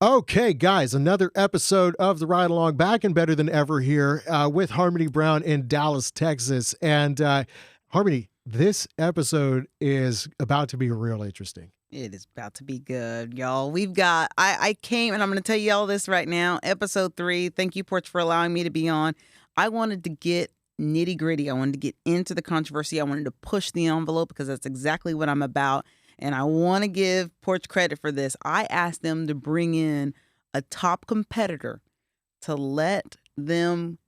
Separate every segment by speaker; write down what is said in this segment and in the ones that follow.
Speaker 1: Okay, guys, another episode of the Ride Along, back and better than ever here with Harmony Brown in Dallas, Texas. And Harmony, this episode is about to be real interesting.
Speaker 2: It is about to be good, y'all. We've got, I came, and I'm going to tell you all this right now. Episode 3, thank you, Porch, for allowing me to be on. I wanted to get nitty gritty. I wanted to get into the controversy. I wanted to push the envelope because that's exactly what I'm about. And I want to give Porch credit for this. I asked them to bring in a top competitor to let them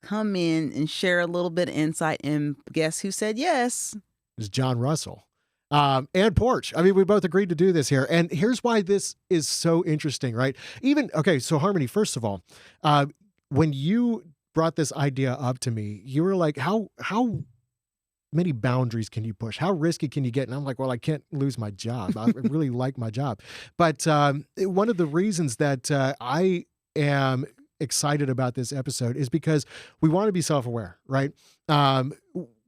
Speaker 2: come in and share a little bit of insight. And guess who said yes?
Speaker 1: It's John Russell and Porch. I mean, we both agreed to do this here. And here's why this is so interesting, right? So Harmony, first of all, when you brought this idea up to me, you were like, how many boundaries can you push? How risky can you get? And I'm like, well, I can't lose my job. I really like my job. But one of the reasons that I am excited about this episode is because we want to be self-aware, right?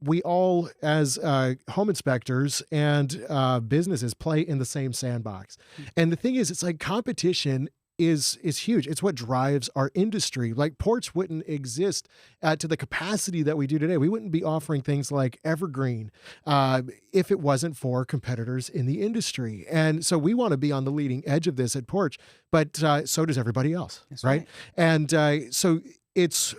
Speaker 1: We all, as home inspectors and businesses, play in the same sandbox. And the thing is, it's like competition is huge. It's what drives our industry. Like Porch wouldn't exist to the capacity that we do today. We wouldn't be offering things like Evergreen if it wasn't for competitors in the industry. And so we want to be on the leading edge of this at Porch, but so does everybody else. That's right. And so it's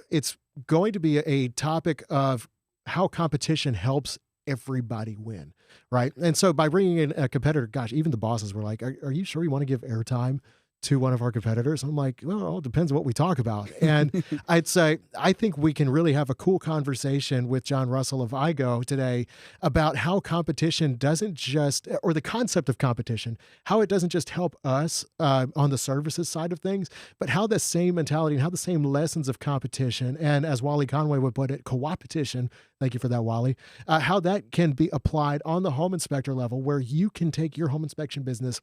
Speaker 1: going to be a topic of how competition helps everybody win, right? And so by bringing in a competitor, gosh, even the bosses were like, are you sure you want to give airtime to one of our competitors? I'm like, well, it depends on what we talk about. And I'd say, I think we can really have a cool conversation with John Russell of iGo today about how competition doesn't just, or the concept of competition, how it doesn't just help us on the services side of things, but how the same mentality and how the same lessons of competition, and as Wally Conway would put it, co-opetition, thank you for that, Wally, how that can be applied on the home inspector level, where you can take your home inspection business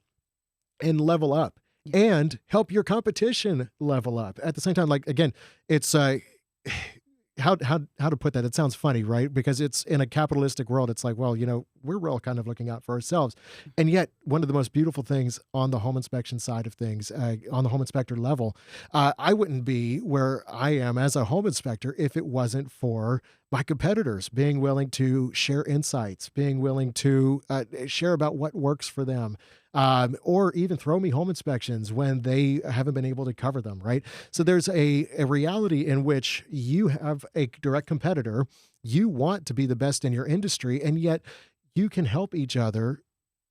Speaker 1: and level up and help your competition level up at the same time. Like, again, it's how to put that? It sounds funny, right? Because it's in a capitalistic world. It's like, well, we're all kind of looking out for ourselves. And yet one of the most beautiful things on the home inspection side of things, on the home inspector level, I wouldn't be where I am as a home inspector if it wasn't for my competitors being willing to share insights, being willing to share about what works for them, or even throw me home inspections when they haven't been able to cover them, right? So there's a reality in which you have a direct competitor, you want to be the best in your industry, and yet you can help each other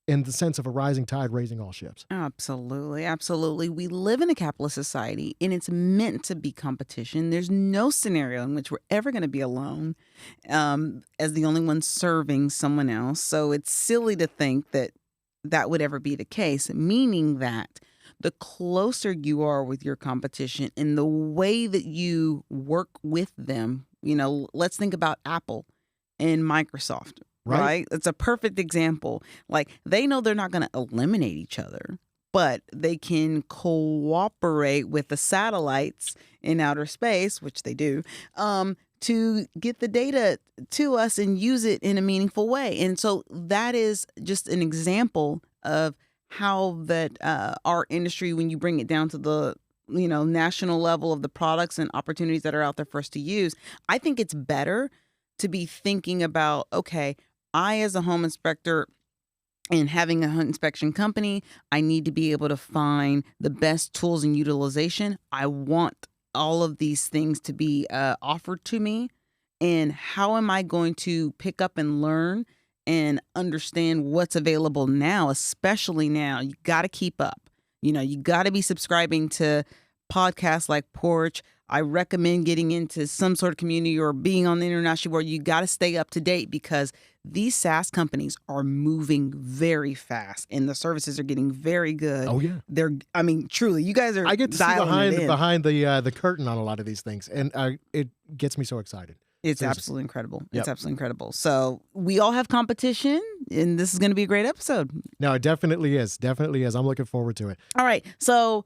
Speaker 1: in the sense of a rising tide raising all ships.
Speaker 2: Absolutely. Absolutely. We live in a capitalist society, and it's meant to be competition. There's no scenario in which we're ever going to be alone as the only one serving someone else. So it's silly to think that that would ever be the case, meaning that the closer you are with your competition and the way that you work with them, let's think about Apple and Microsoft. Right? It's a perfect example. Like, they know they're not going to eliminate each other, but they can cooperate with the satellites in outer space, which they do, to get the data to us and use it in a meaningful way. And so that is just an example of how that our industry, when you bring it down to the national level of the products and opportunities that are out there for us to use, I think it's better to be thinking about, okay, I, as a home inspector and having a home inspection company, I need to be able to find the best tools and utilization. I want all of these things to be offered to me. And how am I going to pick up and learn and understand what's available now, especially now? You got to keep up. You got to be subscribing to podcasts like Porch. I recommend getting into some sort of community or being on the international world. You got to stay up to date because these SaaS companies are moving very fast and the services are getting very good.
Speaker 1: Oh yeah.
Speaker 2: Truly, you guys are.
Speaker 1: I get to see behind the curtain on a lot of these things, and it gets me so excited.
Speaker 2: It's absolutely incredible. Yep. It's absolutely incredible. So we all have competition, and this is going to be a great episode.
Speaker 1: No, it definitely is. Definitely is. I'm looking forward to it.
Speaker 2: All right. So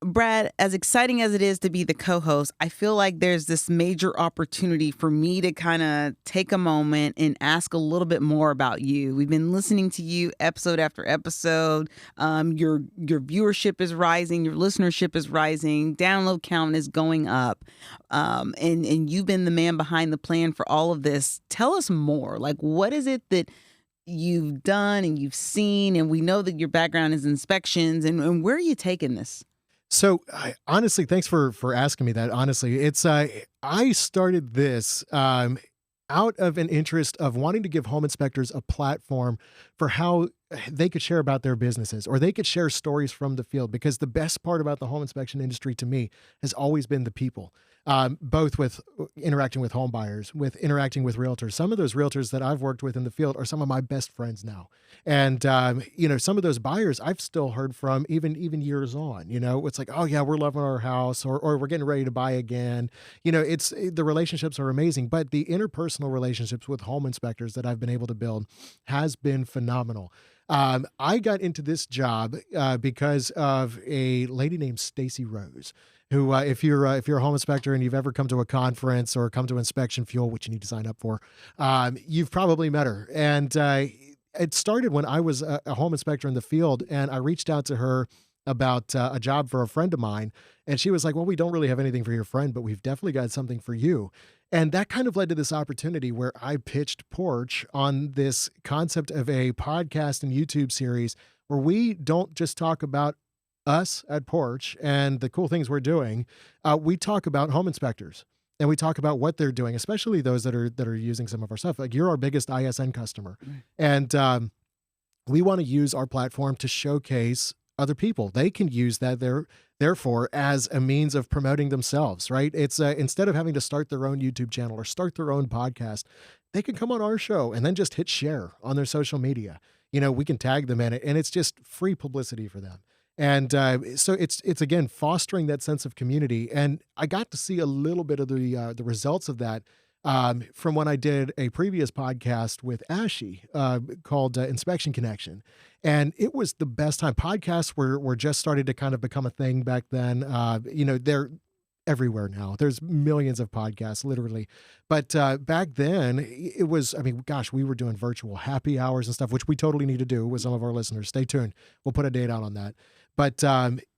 Speaker 2: Brad, as exciting as it is to be the co-host, I feel like there's this major opportunity for me to kind of take a moment and ask a little bit more about you. We've been listening to you episode after episode. Your viewership is rising, your listenership is rising, download count is going up, and you've been the man behind the plan for all of this. Tell us more. Like, what is it that you've done and you've seen, and we know that your background is inspections, and where are you taking this?
Speaker 1: So honestly, thanks for asking me that. Honestly, it's I started this out of an interest of wanting to give home inspectors a platform for how they could share about their businesses, or they could share stories from the field. Because the best part about the home inspection industry to me has always been the people. Both with interacting with home buyers, with interacting with realtors. Some of those realtors that I've worked with in the field are some of my best friends now. And, some of those buyers I've still heard from even years on. It's like, oh, yeah, we're loving our house, or we're getting ready to buy again. The relationships are amazing, but the interpersonal relationships with home inspectors that I've been able to build has been phenomenal. I got into this job because of a lady named Stacy Rose, who, if you're a home inspector and you've ever come to a conference or come to Inspection Fuel, which you need to sign up for, you've probably met her. And it started when I was a home inspector in the field, and I reached out to her about a job for a friend of mine. And she was like, well, we don't really have anything for your friend, but we've definitely got something for you. And that kind of led to this opportunity where I pitched Porch on this concept of a podcast and YouTube series where we don't just talk about us at Porch and the cool things we're doing. We talk about home inspectors, and we talk about what they're doing, especially those that are using some of our stuff. Like, you're our biggest ISN customer. And we want to use our platform to showcase other people. They can use that therefore as a means of promoting themselves, right? It's instead of having to start their own YouTube channel or start their own podcast, they can come on our show and then just hit share on their social media. We can tag them in it, and it's just free publicity for them. And so it's again fostering that sense of community. And I got to see a little bit of the results of that from when I did a previous podcast with Ashy called Inspection Connection. And it was the best time. Podcasts were just starting to kind of become a thing back then. They're everywhere now. There's millions of podcasts, literally. But back then, it was, gosh, we were doing virtual happy hours and stuff, which we totally need to do with some of our listeners. Stay tuned. We'll put a date out on that. But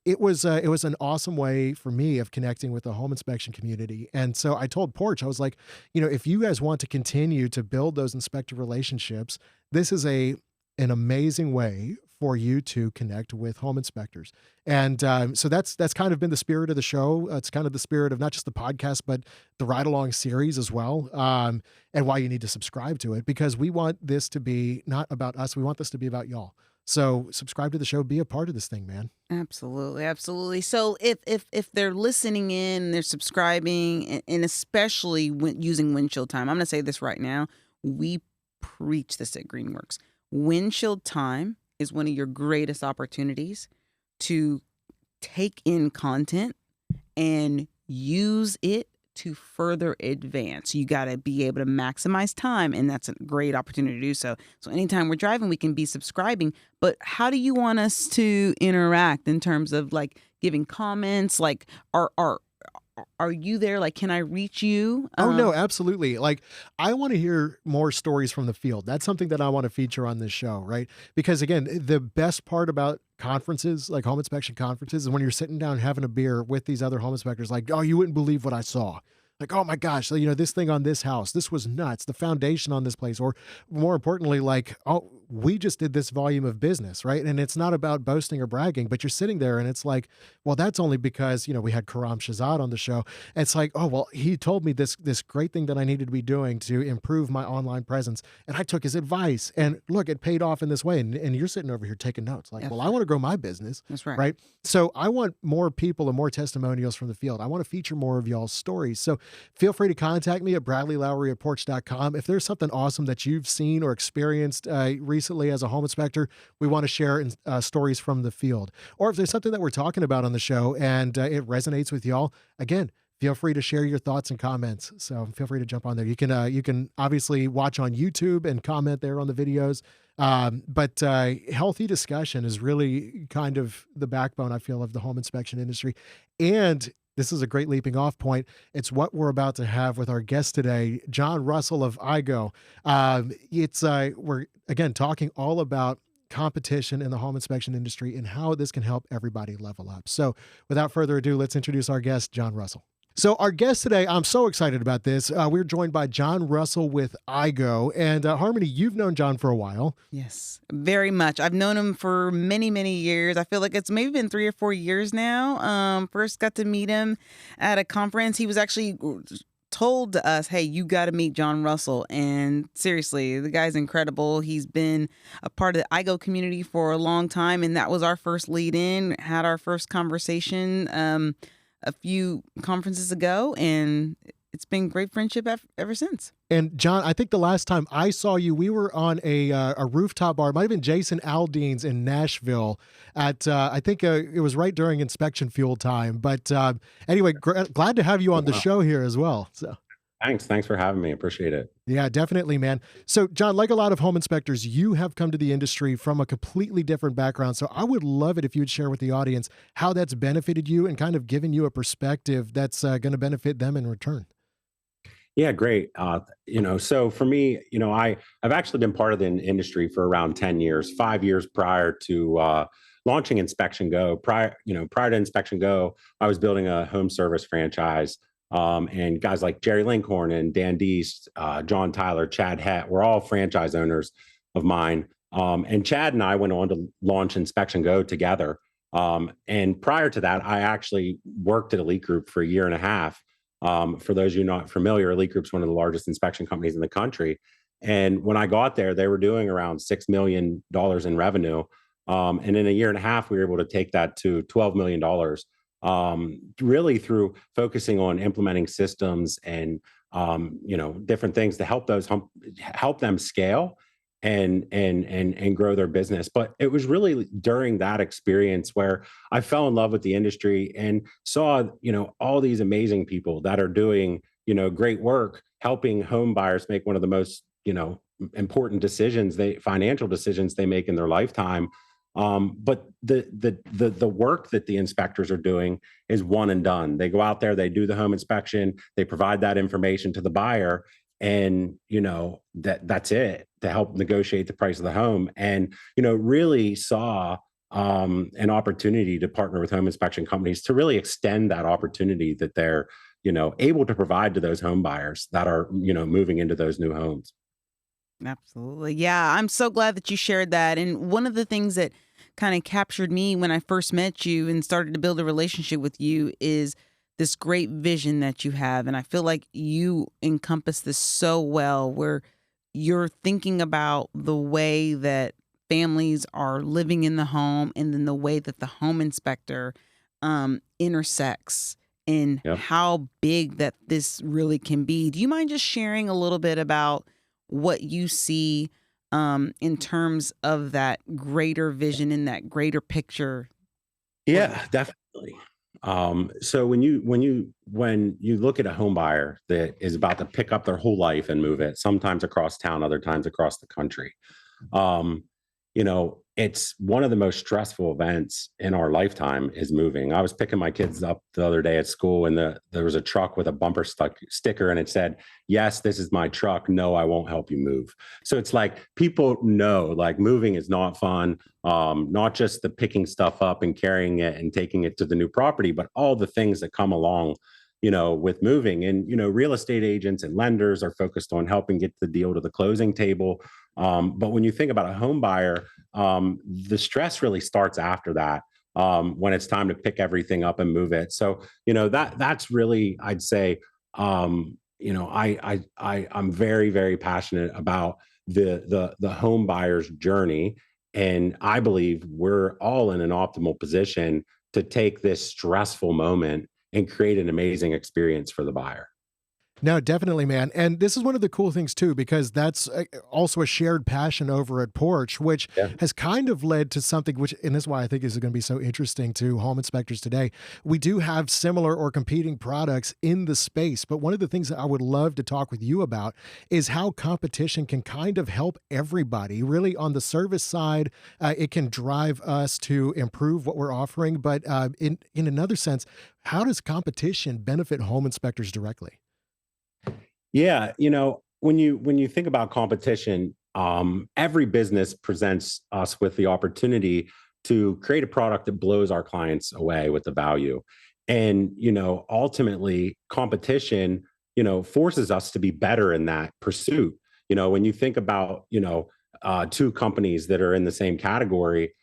Speaker 1: it was an awesome way for me of connecting with the home inspection community. And so I told Porch, I was like, if you guys want to continue to build those inspector relationships, this is an amazing way for you to connect with home inspectors. And so that's kind of been the spirit of the show. It's kind of the spirit of not just the podcast, but the ride along series as well. And why you need to subscribe to it, because we want this to be not about us. We want this to be about y'all. So subscribe to the show, be a part of this thing, man.
Speaker 2: Absolutely. Absolutely. So if they're listening in, they're subscribing, and especially when using windshield time, I'm going to say this right now. We preach this at Greenworks. Windshield time is one of your greatest opportunities to take in content and use it to further advance. You got to be able to maximize time, and that's a great opportunity to do so. So anytime we're driving, we can be subscribing. But how do you want us to interact in terms of like giving comments? Like, are you there? Like, can I reach you?
Speaker 1: Oh, no, absolutely. Like, I want to hear more stories from the field. That's something that I want to feature on this show, right? Because again, the best part about conferences, like home inspection conferences, is when you're sitting down having a beer with these other home inspectors, like, oh, you wouldn't believe what I saw. Like, oh my gosh, this thing on this house, this was nuts. The foundation on this place, or more importantly, like, oh, we just did this volume of business, right? And it's not about boasting or bragging, but you're sitting there and it's like, well, that's only because, we had Karam Shahzad on the show. And it's like, oh, well, he told me this great thing that I needed to be doing to improve my online presence. And I took his advice, and look, it paid off in this way. And you're sitting over here taking notes like, well, I want to grow my business.
Speaker 2: That's right.
Speaker 1: Right. So I want more people and more testimonials from the field. I want to feature more of y'all's stories. So feel free to contact me at bradleylowry@porch.com. If there's something awesome that you've seen or experienced recently as a home inspector, we want to share stories from the field. Or if there's something that we're talking about on the show and it resonates with y'all, again, feel free to share your thoughts and comments. So feel free to jump on there. You can obviously watch on YouTube and comment there on the videos. But healthy discussion is really kind of the backbone, I feel, of the home inspection industry. And this is a great leaping off point. It's what we're about to have with our guest today, John Russell of iGo. We're again talking all about competition in the home inspection industry and how this can help everybody level up. So without further ado, let's introduce our guest, John Russell. So our guest today, I'm so excited about this. We're joined by John Russell with iGo. And Harmony, you've known John for a while.
Speaker 2: Yes, very much. I've known him for many, many years. I feel like it's maybe been 3 or 4 years now. First got to meet him at a conference. He was actually told to us, hey, you got to meet John Russell. And seriously, the guy's incredible. He's been a part of the iGo community for a long time. And that was our first lead in, had our first conversation a few conferences ago, and it's been great friendship ever since.
Speaker 1: And John, I think the last time I saw you, we were on a rooftop bar. It might have been Jason Aldean's in Nashville at, I think it was right during inspection fuel time. But anyway, glad to have you on the show here as well. So.
Speaker 3: Thanks for having me. Appreciate it.
Speaker 1: Yeah, definitely, man. So, John, like a lot of home inspectors, you have come to the industry from a completely different background. So I would love it if you would share with the audience how that's benefited you and kind of given you a perspective that's going to benefit them in return.
Speaker 3: Yeah, great. So for me, I've actually been part of the industry for around 10 years, 5 years prior to launching Inspection Go. Prior to Inspection Go, I was building a home service franchise. And guys like Jerry Linkhorn and Dan Deese, John Tyler, Chad Hett, were all franchise owners of mine. And Chad and I went on to launch Inspection Go together. And prior to that, I actually worked at Elite Group for a year and a half. For those of you not familiar, Elite Group's one of the largest inspection companies in the country. And when I got there, they were doing around $6 million in revenue. And in a year and a half, we were able to take that to $12 million. Really through focusing on implementing systems and different things to help them scale and grow their business. But it was really during that experience where I fell in love with the industry and saw all these amazing people that are doing great work helping home buyers make one of the most important financial decisions they make in their lifetime. But the work that the inspectors are doing is one and done. They go out there, they do the home inspection, they provide that information to the buyer, and that's it to help negotiate the price of the home. And really saw an opportunity to partner with home inspection companies to really extend that opportunity that they're able to provide to those home buyers that are moving into those new homes.
Speaker 2: Absolutely. Yeah, I'm so glad that you shared that. And one of the things that kind of captured me when I first met you and started to build a relationship with you is this great vision that you have. And I feel like you encompass this so well, where you're thinking about the way that families are living in the home and then the way that the home inspector intersects and how big that this really can be. Do you mind just sharing a little bit about what you see in terms of that greater vision and that greater picture?
Speaker 3: Yeah, definitely. So when you look at a home buyer that is about to pick up their whole life and move it, sometimes across town, other times across the country, it's one of the most stressful events in our lifetime is moving. I was picking my kids up the other day at school, and there was a truck with a bumper sticker, and it said, "Yes, this is my truck. No, I won't help you move." So it's like people know, like, moving is not fun. Not just the picking stuff up and carrying it and taking it to the new property, but all the things that come along, with moving. And, real estate agents and lenders are focused on helping get the deal to the closing table. But when you think about a home buyer, the stress really starts after that, when it's time to pick everything up and move it. So, that's really, I'd say, I'm very, very passionate about the home buyer's journey. And I believe we're all in an optimal position to take this stressful moment and create an amazing experience for the buyer.
Speaker 1: No, definitely, man. And this is one of the cool things too, because that's also a shared passion over at Porch, which
Speaker 3: Yeah.
Speaker 1: has kind of led to something which, and this is why I think is going to be so interesting to home inspectors today. We do have similar or competing products in the space, but one of the things that I would love to talk with you about is how competition can kind of help everybody. Really, on the service side, it can drive us to improve what we're offering, but in another sense, how does competition benefit home inspectors directly?
Speaker 3: Yeah, when you think about competition, every business presents us with the opportunity to create a product that blows our clients away with the value. And, ultimately competition, forces us to be better in that pursuit. When you think about, two companies that are in the same category,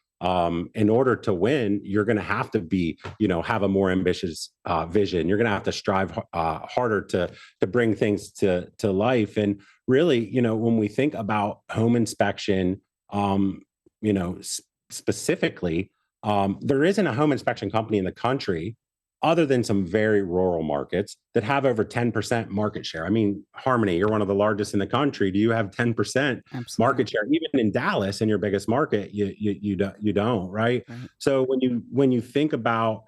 Speaker 3: in order to win, you're going to have to be, have a more ambitious vision. You're going to have to strive harder to bring things to life. And really, when we think about home inspection, you know, s- specifically, there isn't a home inspection company in the country, other than some very rural markets, that have over 10% market share. I mean, Harmony, you're one of the largest in the country. Do you have 10%
Speaker 2: Absolutely.
Speaker 3: market share? Even in Dallas, in your biggest market, you don't, right?
Speaker 2: Right.
Speaker 3: So when you think about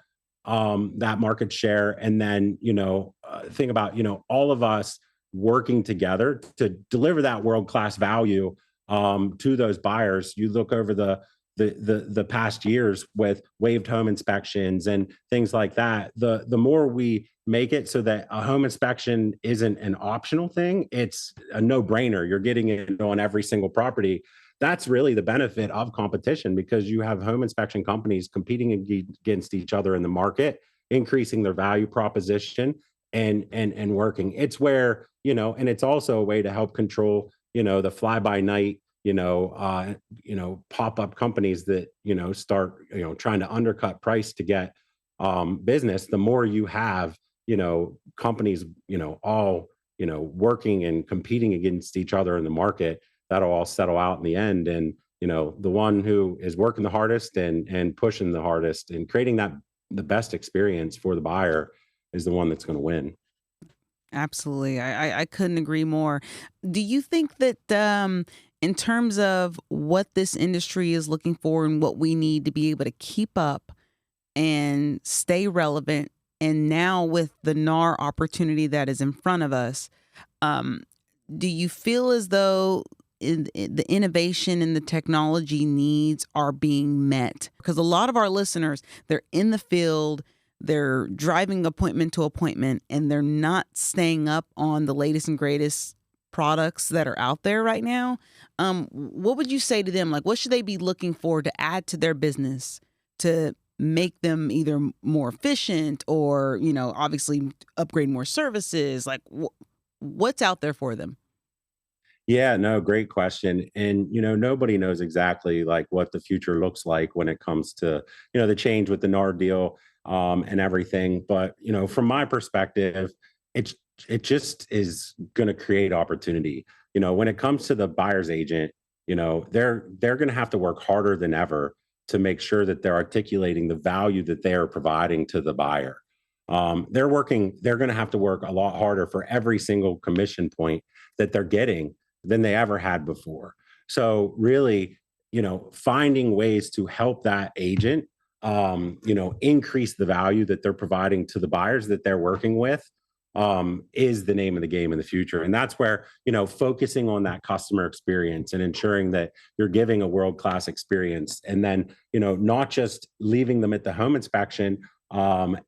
Speaker 3: that market share, and then think about all of us working together to deliver that world class value to those buyers. You look over the past years with waived home inspections and things like that. The more we make it so that a home inspection isn't an optional thing, it's a no brainer. You're getting it on every single property. That's really the benefit of competition, because you have home inspection companies competing against each other in the market, increasing their value proposition and working. It's where, and it's also a way to help control, the fly by night, pop up companies that, start, trying to undercut price to get business. The more you have, companies, all, working and competing against each other in the market, that'll all settle out in the end. And, the one who is working the hardest and pushing the hardest and creating the best experience for the buyer is the one that's going to win.
Speaker 2: Absolutely. I couldn't agree more. Do you think that in terms of what this industry is looking for and what we need to be able to keep up and stay relevant, and now with the NAR opportunity that is in front of us, um, do you feel as though the innovation and the technology needs are being met? Because a lot of our listeners, they're in the field, they're driving appointment to appointment, and they're not staying up on the latest and greatest products that are out there right now. What would you say to them? Like, what should they be looking for to add to their business to make them either more efficient or, obviously upgrade more services? Like, what's out there for them?
Speaker 3: Yeah, no, great question. And nobody knows exactly like what the future looks like when it comes to, the change with the NAR deal and everything. But, from my perspective, it's it just is going to create opportunity. When it comes to the buyer's agent, they're going to have to work harder than ever to make sure that they're articulating the value that they are providing to the buyer. They're going to have to work a lot harder for every single commission point that they're getting than they ever had before. So really, finding ways to help that agent, increase the value that they're providing to the buyers that they're working with, is the name of the game in the future. And that's where, focusing on that customer experience and ensuring that you're giving a world-class experience. And then, not just leaving them at the home inspection, like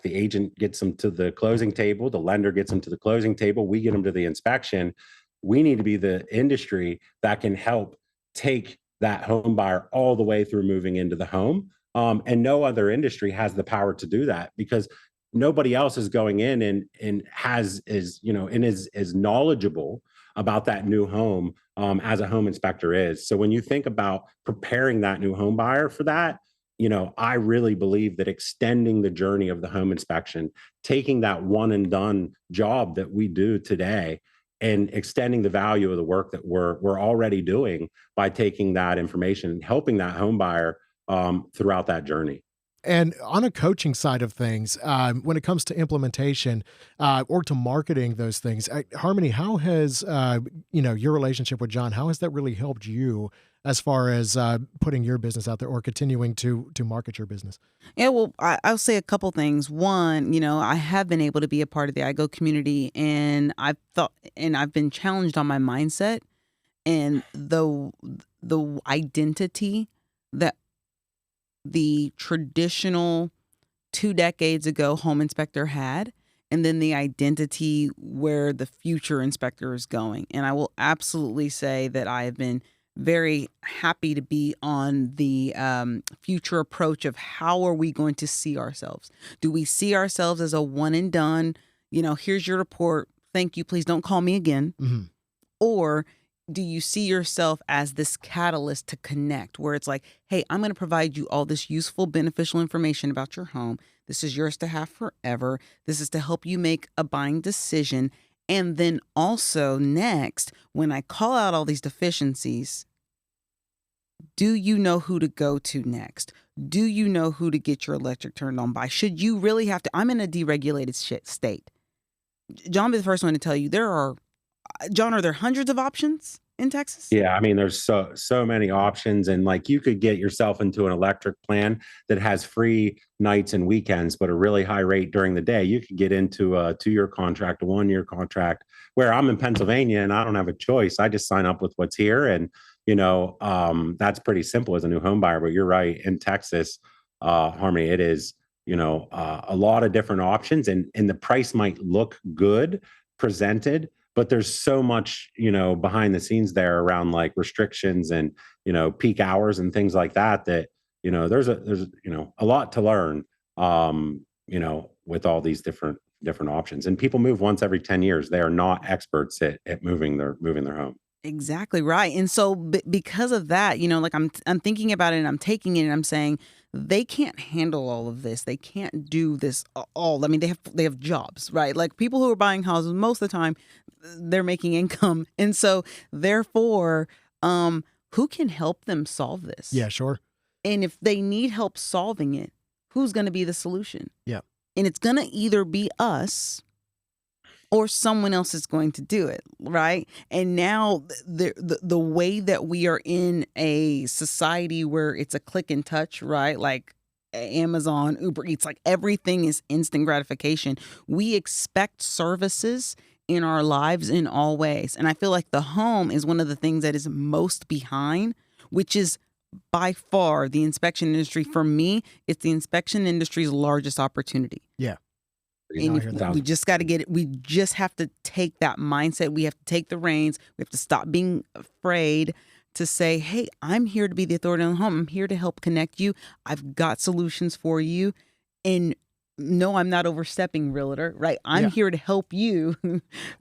Speaker 3: the agent gets them to the closing table, the lender gets them to the closing table, we get them to the inspection. We need to be the industry that can help take that home buyer all the way through moving into the home. And no other industry has the power to do that, because nobody else is going in and has is and is knowledgeable about that new home, as a home inspector is. So when you think about preparing that new home buyer for that, I really believe that extending the journey of the home inspection, taking that one and done job that we do today, and extending the value of the work that we're already doing by taking that information and helping that home buyer throughout that journey.
Speaker 1: And on a coaching side of things, when it comes to implementation or to marketing those things, Harmony, how has your relationship with John? How has that really helped you as far as putting your business out there or continuing to market your business?
Speaker 2: Yeah, well, I'll say a couple things. One, I have been able to be a part of the iGo community, and I've been challenged on my mindset and the identity that the traditional 2 decades ago home inspector had, and then the identity where the future inspector is going. And I will absolutely say that I have been very happy to be on the future approach of how are we going to see ourselves? Do we see ourselves as a one and done? Here's your report. Thank you. Please don't call me again.
Speaker 1: Mhm.
Speaker 2: Or do you see yourself as this catalyst to connect where it's like, hey, I'm going to provide you all this useful, beneficial information about your home. This is yours to have forever. This is to help you make a buying decision. And then also next, when I call out all these deficiencies, do you know who to go to next? Do you know who to get your electric turned on by? Should you really have to? I'm in a deregulated state. John be the first one to tell you John, are there hundreds of options in Texas?
Speaker 3: Yeah, I mean, there's so many options, and like you could get yourself into an electric plan that has free nights and weekends, but a really high rate during the day. You could get into a 2-year contract, a 1-year contract. Where I'm in Pennsylvania and I don't have a choice. I just sign up with what's here, and that's pretty simple as a new home buyer. But you're right, in Texas, Harmony, it is a lot of different options, and the price might look good presented, but there's so much behind the scenes there around like restrictions and peak hours and things like that there's a lot to learn with all these different options. And people move once every 10 years. They are not experts at moving their home.
Speaker 2: Exactly right. And so because of that, like I'm thinking about it and I'm taking it and I'm saying they can't handle all of this. They can't do this all. I mean, they have jobs, right? Like people who are buying houses most of the time, they're making income. And so therefore, who can help them solve this?
Speaker 1: Yeah, sure.
Speaker 2: And if they need help solving it, who's going to be the solution?
Speaker 1: Yeah.
Speaker 2: And it's going to either be us or someone else is going to do it, right? And now the way that we are in a society where it's a click and touch, right? Like Amazon, Uber Eats, like everything is instant gratification. We expect services in our lives in all ways. And I feel like the home is one of the things that is most behind, which is by far the inspection industry. For me, it's the inspection industry's largest opportunity.
Speaker 1: Yeah.
Speaker 2: And we just got to get it. We just have to take that mindset. We have to take the reins. We have to stop being afraid to say, hey, I'm here to be the authority on the home. I'm here to help connect you. I've got solutions for you. And no, I'm not overstepping, realtor, right? I'm here to help you.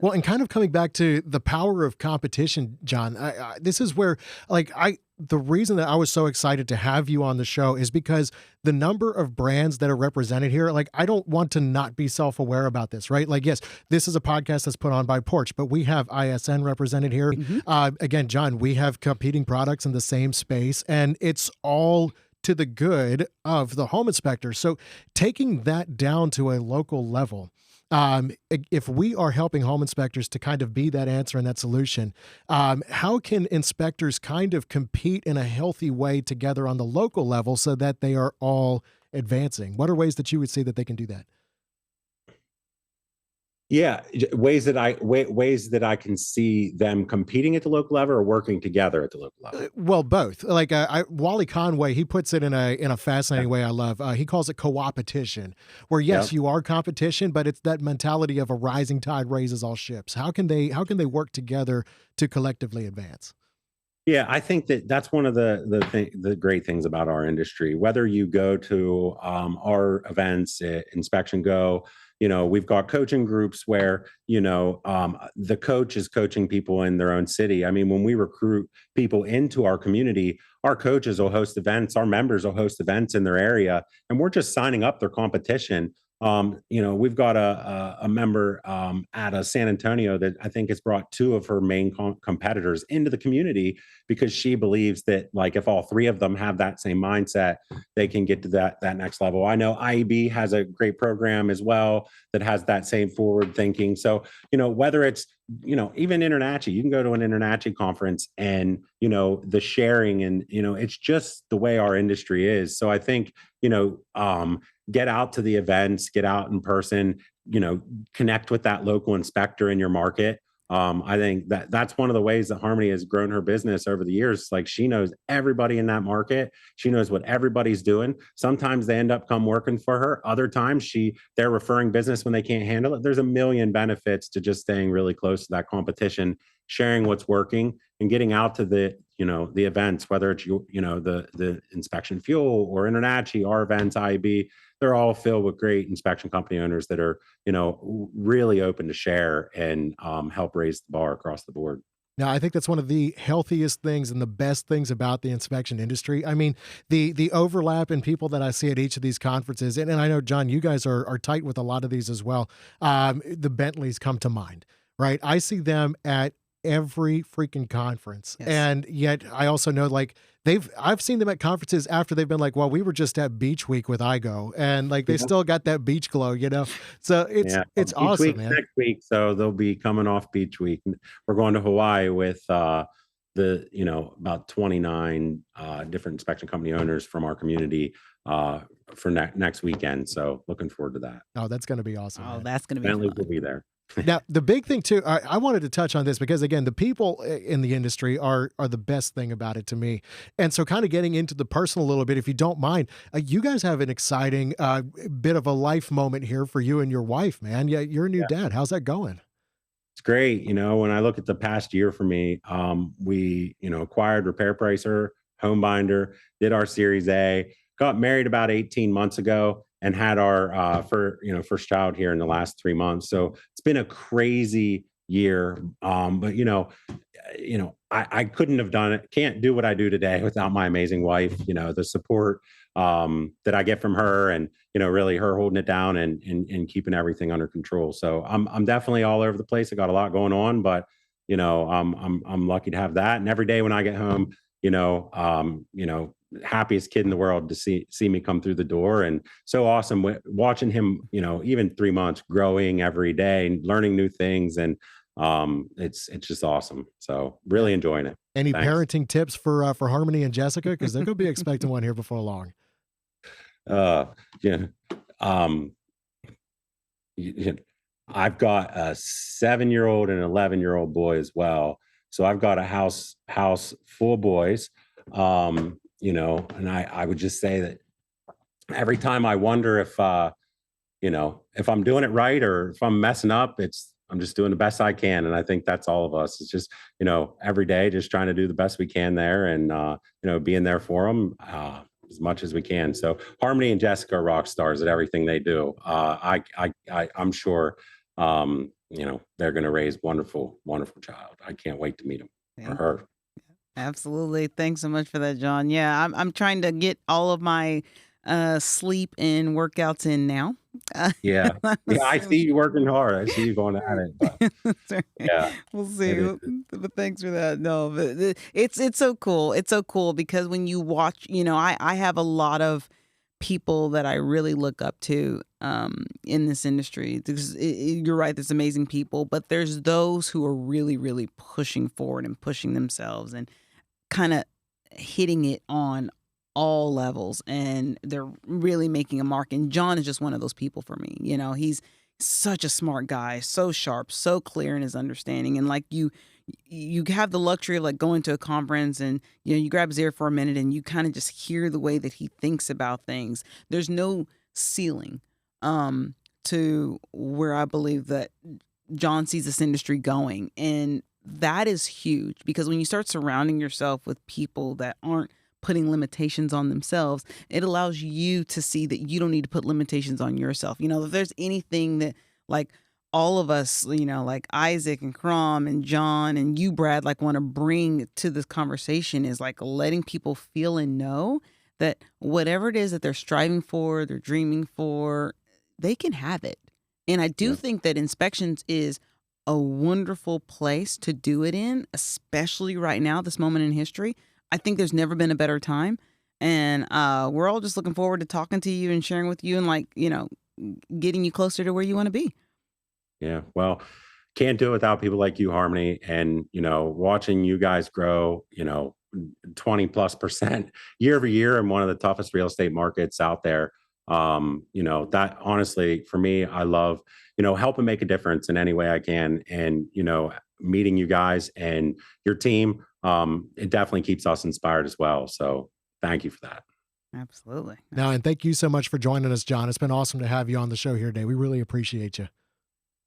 Speaker 1: Well, and kind of coming back to the power of competition, John, this is where the reason that I was so excited to have you on the show is because the number of brands that are represented here, like, I don't want to not be self-aware about this, right? Like, yes, this is a podcast that's put on by Porch, but we have ISN represented here. Mm-hmm. Again, John, we have competing products in the same space, and it's all to the good of the home inspector. So taking that down to a local level, if we are helping home inspectors to kind of be that answer and that solution, how can inspectors kind of compete in a healthy way together on the local level so that they are all advancing? What are ways that you would see that they can do that?
Speaker 3: Yeah, ways that I can see them competing at the local level or working together at the local level.
Speaker 1: Well, both. Like Wally Conway, he puts it in a fascinating way. I love. He calls it co-opetition, where yes, you are competition, but it's that mentality of a rising tide raises all ships. How can they work together to collectively advance?
Speaker 3: Yeah, I think that's one of the great things about our industry. Whether you go to our events, Inspection Go. We've got coaching groups where, the coach is coaching people in their own city. I mean, when we recruit people into our community, our coaches will host events, our members will host events in their area, and we're just signing up their competition We've got a member out of San Antonio that I think has brought two of her main competitors into the community because she believes that, like, if all three of them have that same mindset, they can get to that next level. I know IEB has a great program as well that has that same forward thinking. So, whether it's even InterNACHI, you can go to an InterNACHI conference and the sharing, and it's just the way our industry is. So I think get out to the events, get out in person, connect with that local inspector in your market. I think that's one of the ways that Harmony has grown her business over the years. Like, she knows everybody in that market. She knows what everybody's doing. Sometimes they end up come working for her. Other times they're referring business when they can't handle it. There's a million benefits to just staying really close to that competition, sharing what's working, and getting out to the events, whether it's the inspection fuel or InterNACHI, our events, IEB. They're all filled with great inspection company owners that are really open to share and help raise the bar across the board.
Speaker 1: Now, I think that's one of the healthiest things and the best things about the inspection industry. I mean, the overlap in people that I see at each of these conferences, and I know, John, you guys are tight with a lot of these as well. The Bentleys come to mind, right? I see them at every freaking conference.
Speaker 2: Yes.
Speaker 1: And yet I also know, like, I've seen them at conferences after they've been like, well, we were just at Beach Week with iGo, and like they still got that beach glow, So it's
Speaker 3: Beach
Speaker 1: awesome,
Speaker 3: week
Speaker 1: man.
Speaker 3: next week, so they'll be coming off Beach Week. We're going to Hawaii with about 29 different inspection company owners from our community for next weekend. So looking forward to that.
Speaker 1: Oh, that's going to be awesome.
Speaker 2: Oh,
Speaker 1: man.
Speaker 2: that's going to be
Speaker 3: Bentleys
Speaker 2: fun.
Speaker 3: will be there.
Speaker 1: Now, the big thing too, I wanted to touch on this because, again, the people in the industry are the best thing about it to me. And so kind of getting into the personal a little bit, if you don't mind, you guys have an exciting bit of a life moment here for you and your wife, man. Yeah, you're a new dad. How's that going?
Speaker 3: It's great. When I look at the past year for me, we, acquired Repair Pricer, Home Binder, did our Series A, got married about 18 months ago, and had our first child here in the last 3 months. So it's been a crazy year. But I couldn't have done it. Can't do what I do today without my amazing wife. The support that I get from her, and really her holding it down and keeping everything under control. So I'm definitely all over the place. I got a lot going on, but I'm lucky to have that. And every day when I get home, happiest kid in the world to see me come through the door. And so awesome watching him, even 3 months, growing every day and learning new things. And it's just awesome. So really enjoying it.
Speaker 1: Any
Speaker 3: Thanks.
Speaker 1: parenting tips for Harmony and Jessica? Because they're going to be expecting one here before long.
Speaker 3: Yeah. I've got a 7-year-old and an 11-year-old boy as well. So I've got a house full of boys. And I would just say that every time I wonder if I'm doing it right or if I'm messing up, I'm just doing the best I can. And I think that's all of us. It's just, every day, just trying to do the best we can there, and, being there for them as much as we can. So Harmony and Jessica are rock stars at everything they do. I'm sure, they're going to raise wonderful, wonderful child. I can't wait to meet him or her.
Speaker 2: Absolutely. Thanks so much for that, John. Yeah, I'm trying to get all of my sleep and workouts in now.
Speaker 3: Yeah. I see you working hard. I see you going at it. But, yeah,
Speaker 2: we'll see. But thanks for that. No, but it's so cool. It's so cool because when you watch, I have a lot of people that I really look up to in this industry. You're right, there's amazing people, but there's those who are really, really pushing forward and pushing themselves and kind of hitting it on all levels, and they're really making a mark. And John is just one of those people for me. He's such a smart guy, so sharp, so clear in his understanding. And like you have the luxury of like going to a conference and you grab his ear for a minute and you kind of just hear the way that he thinks about things. There's no ceiling to where I believe that John sees this industry going. And that is huge, because when you start surrounding yourself with people that aren't putting limitations on themselves, it allows you to see that you don't need to put limitations on yourself. If there's anything that like all of us, like Isaac and Crom and John and you, Brad, like want to bring to this conversation is like letting people feel and know that whatever it is that they're striving for, they're dreaming for, they can have it. And I do
Speaker 3: Yeah.
Speaker 2: think that inspections is a wonderful place to do it in, especially right now, this moment in history. I think there's never been a better time. And we're all just looking forward to talking to you and sharing with you and, like, getting you closer to where you want to be.
Speaker 3: Yeah. Well, can't do it without people like you, Harmony, and watching you guys grow, 20+% year over year in one of the toughest real estate markets out there. That honestly, for me, I love, helping make a difference in any way I can. And, meeting you guys and your team, it definitely keeps us inspired as well. So thank you for that.
Speaker 2: Absolutely.
Speaker 1: No, and thank you so much for joining us, John. It's been awesome to have you on the show here today. We really appreciate you.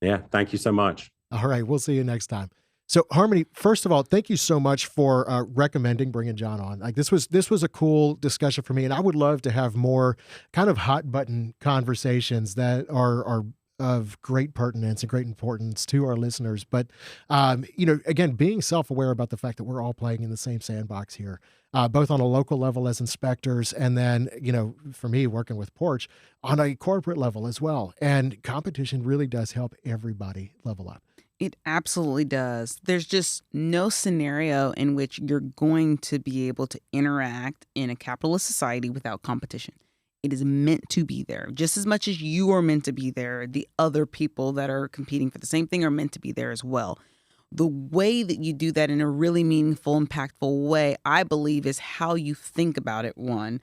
Speaker 3: Yeah. Thank you so much.
Speaker 1: All right, we'll see you next time. So, Harmony, first of all, thank you so much for recommending bringing John on. Like this was a cool discussion for me, and I would love to have more kind of hot button conversations that are of great pertinence and great importance to our listeners. But again, being self-aware about the fact that we're all playing in the same sandbox here, both on a local level as inspectors, and then for me working with Porch on a corporate level as well. And competition really does help everybody level up.
Speaker 2: It absolutely does. There's just no scenario in which you're going to be able to interact in a capitalist society without competition. It is meant to be there. Just as much as you are meant to be there, the other people that are competing for the same thing are meant to be there as well. The way that you do that in a really meaningful, impactful way, I believe, is how you think about it. One,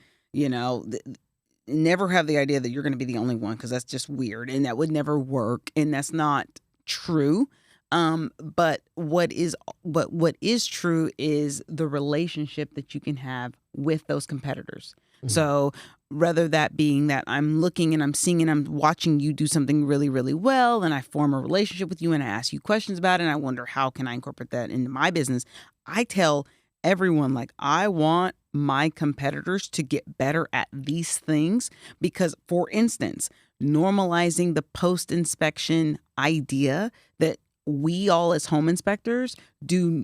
Speaker 2: never have the idea that you're going to be the only one, because that's just weird and that would never work. And that's not true. But what is true is the relationship that you can have with those competitors. Mm-hmm. So rather that being that I'm looking and I'm seeing and I'm watching you do something really, really well, and I form a relationship with you and I ask you questions about it, and I wonder how can I incorporate that into my business. I tell everyone, like, I want my competitors to get better at these things because, for instance, normalizing the post-inspection idea that we all as home inspectors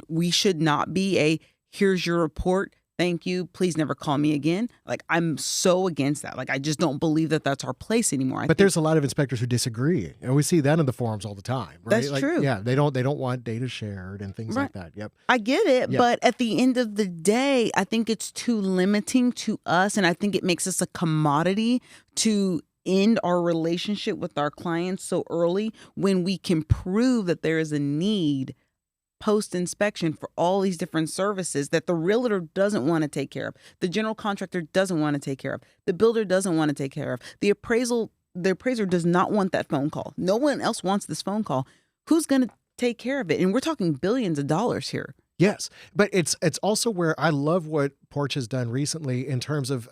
Speaker 2: we should not be here's your report, thank you, please never call me again. Like, I'm so against that. Like, I just don't believe that that's our place anymore.
Speaker 1: But there's a lot of inspectors who disagree, and we see that in the forums all the time. Right?
Speaker 2: That's true.
Speaker 1: Yeah, they don't want data shared and things like that. Yep.
Speaker 2: I get it, but at the end of the day, I think it's too limiting to us, and I think it makes us a commodity to end our relationship with our clients so early when we can prove that there is a need post-inspection for all these different services that the realtor doesn't want to take care of, the general contractor doesn't want to take care of, the builder doesn't want to take care of, the appraiser does not want that phone call. No one else wants this phone call. Who's going to take care of it? And we're talking billions of dollars here.
Speaker 1: Yes, but it's also where I love what Porch has done recently in terms of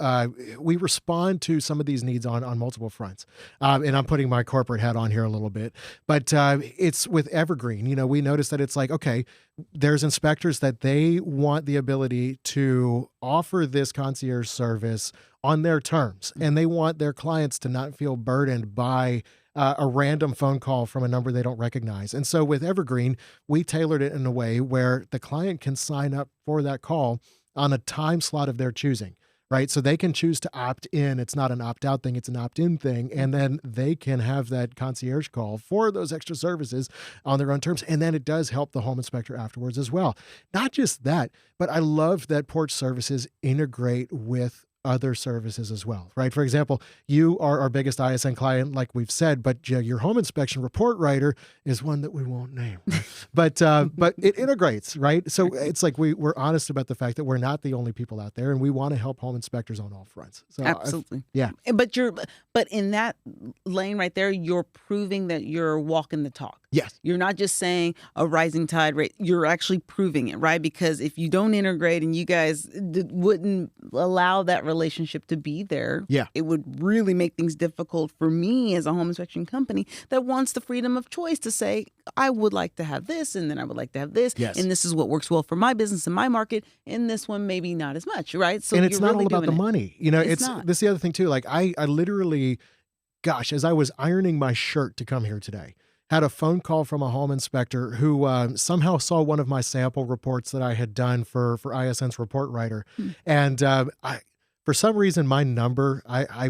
Speaker 1: we respond to some of these needs on multiple fronts. And I'm putting my corporate hat on here a little bit, but it's with Evergreen. We noticed that it's like, okay, there's inspectors that they want the ability to offer this concierge service on their terms, and they want their clients to not feel burdened by a random phone call from a number they don't recognize. And so with Evergreen, we tailored it in a way where the client can sign up for that call on a time slot of their choosing, right? So they can choose to opt in. It's not an opt-out thing, it's an opt-in thing. And then they can have that concierge call for those extra services on their own terms. And then it does help the home inspector afterwards as well. Not just that, but I love that Porch services integrate with other services as well, right? For example, you are our biggest ISN client, like we've said, but your home inspection report writer is one that we won't name. But it integrates, right? So it's like we're honest about the fact that we're not the only people out there, and we want to help home inspectors on all fronts. So
Speaker 2: absolutely,
Speaker 1: yeah.
Speaker 2: But in that lane right there, you're proving that you're walking the talk.
Speaker 1: Yes,
Speaker 2: you're not just saying a rising tide rate. You're actually proving it, right? Because if you don't integrate and you guys wouldn't allow that relationship to be there, it would really make things difficult for me as a home inspection company that wants the freedom of choice to say, I would like to have this, and then I would like to have this, and this is what works well for my business and my market, and this one maybe not as much, right? So
Speaker 1: and it's not all about the money. It's this is the other thing too. Like I literally, gosh, as I was ironing my shirt to come here today, had a phone call from a home inspector who somehow saw one of my sample reports that I had done for ISN's report writer. And for some reason, my number, I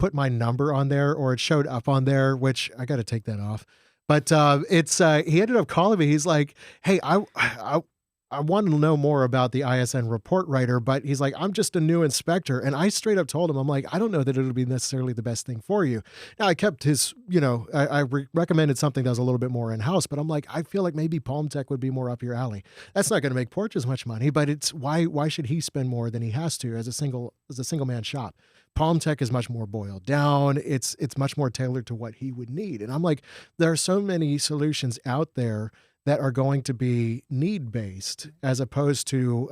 Speaker 1: put my number on there, or it showed up on there, which I got to take that off. But he ended up calling me. He's like, hey, I want to know more about the ISN report writer, but he's like, I'm just a new inspector. And I straight up told him, I'm like, I don't know that it'll be necessarily the best thing for you. Now I kept his, I recommended something that was a little bit more in-house, but I'm like, I feel like maybe Palm Tech would be more up your alley. That's not going to make Porch as much money, but it's why should he spend more than he has to as a single man shop? Palm Tech is much more boiled down. It's much more tailored to what he would need. And I'm like, there are so many solutions out there that are going to be need-based as opposed to,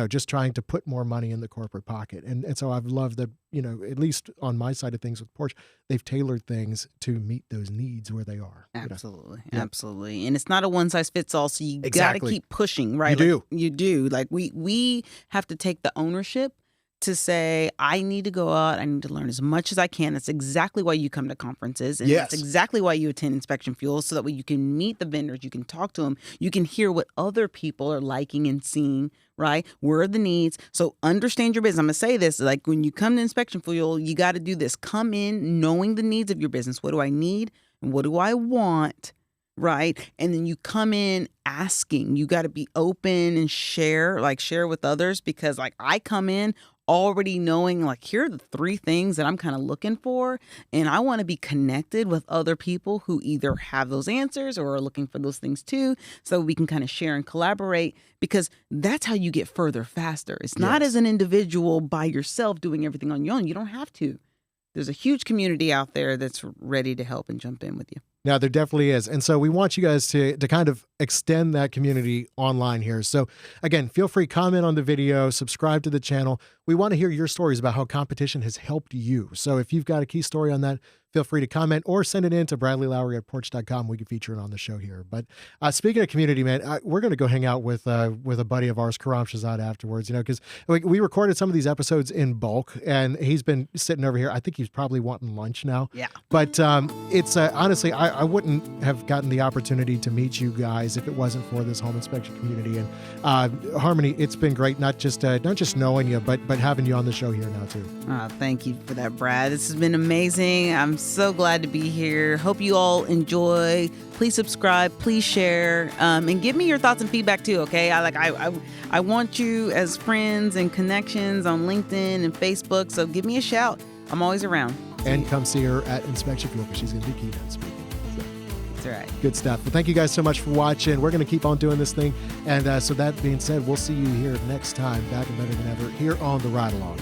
Speaker 1: just trying to put more money in the corporate pocket. And so I've loved that, at least on my side of things with Porch, they've tailored things to meet those needs where they are.
Speaker 2: Absolutely.
Speaker 1: Yeah.
Speaker 2: Absolutely. And it's not a one-size-fits-all, so you got to
Speaker 1: Exactly.
Speaker 2: keep pushing, right? You do. Like we have to take the ownership to say, I need to go out, I need to learn as much as I can. That's exactly why you come to conferences. And
Speaker 1: Yes.
Speaker 2: that's exactly why you attend Inspection Fuel, so that way you can meet the vendors, you can talk to them, you can hear what other people are liking and seeing, right? Where are the needs? So understand your business. I'm going to say this, like when you come to Inspection Fuel, you got to do this. Come in knowing the needs of your business. What do I need and what do I want? Right. And then you come in asking. You got to be open and share with others, because like I come in already knowing like here are the 3 things that I'm kind of looking for, and I want to be connected with other people who either have those answers or are looking for those things too, so we can kind of share and collaborate, because that's how you get further faster. It's not
Speaker 1: Yes.
Speaker 2: as an individual by yourself doing everything on your own. You don't have to. There's a huge community out there that's ready to help and jump in with you.
Speaker 1: Now, there definitely is. And so we want you guys to kind of extend that community online here. So again, feel free, comment on the video, subscribe to the channel. We want to hear your stories about how competition has helped you. So if you've got a key story on that, feel free to comment or send it in to BradleyLowry@porch.com. We can feature it on the show here. But speaking of community, man, we're going to go hang out with a buddy of ours, Karam Shahzad, afterwards, because we recorded some of these episodes in bulk, and he's been sitting over here. I think he's probably wanting lunch now.
Speaker 2: Yeah.
Speaker 1: But it's honestly, I wouldn't have gotten the opportunity to meet you guys if it wasn't for this home inspection community. And Harmony, it's been great, not just knowing you, but having you on the show here now too.
Speaker 2: Thank you for that, Brad. This has been amazing. I'm so glad to be here. Hope you all enjoy. Please subscribe, please share, and give me your thoughts and feedback too. Okay, I want you as friends and connections on LinkedIn and Facebook. So give me a shout. I'm always around.
Speaker 1: And come see her at Inspection Fuel, because she's going to be keynote speaking.
Speaker 2: That's right.
Speaker 1: Good stuff. Well, thank you guys so much for watching. We're going to keep on doing this thing. And so that being said, we'll see you here next time, back and better than ever, here on The Ride Along.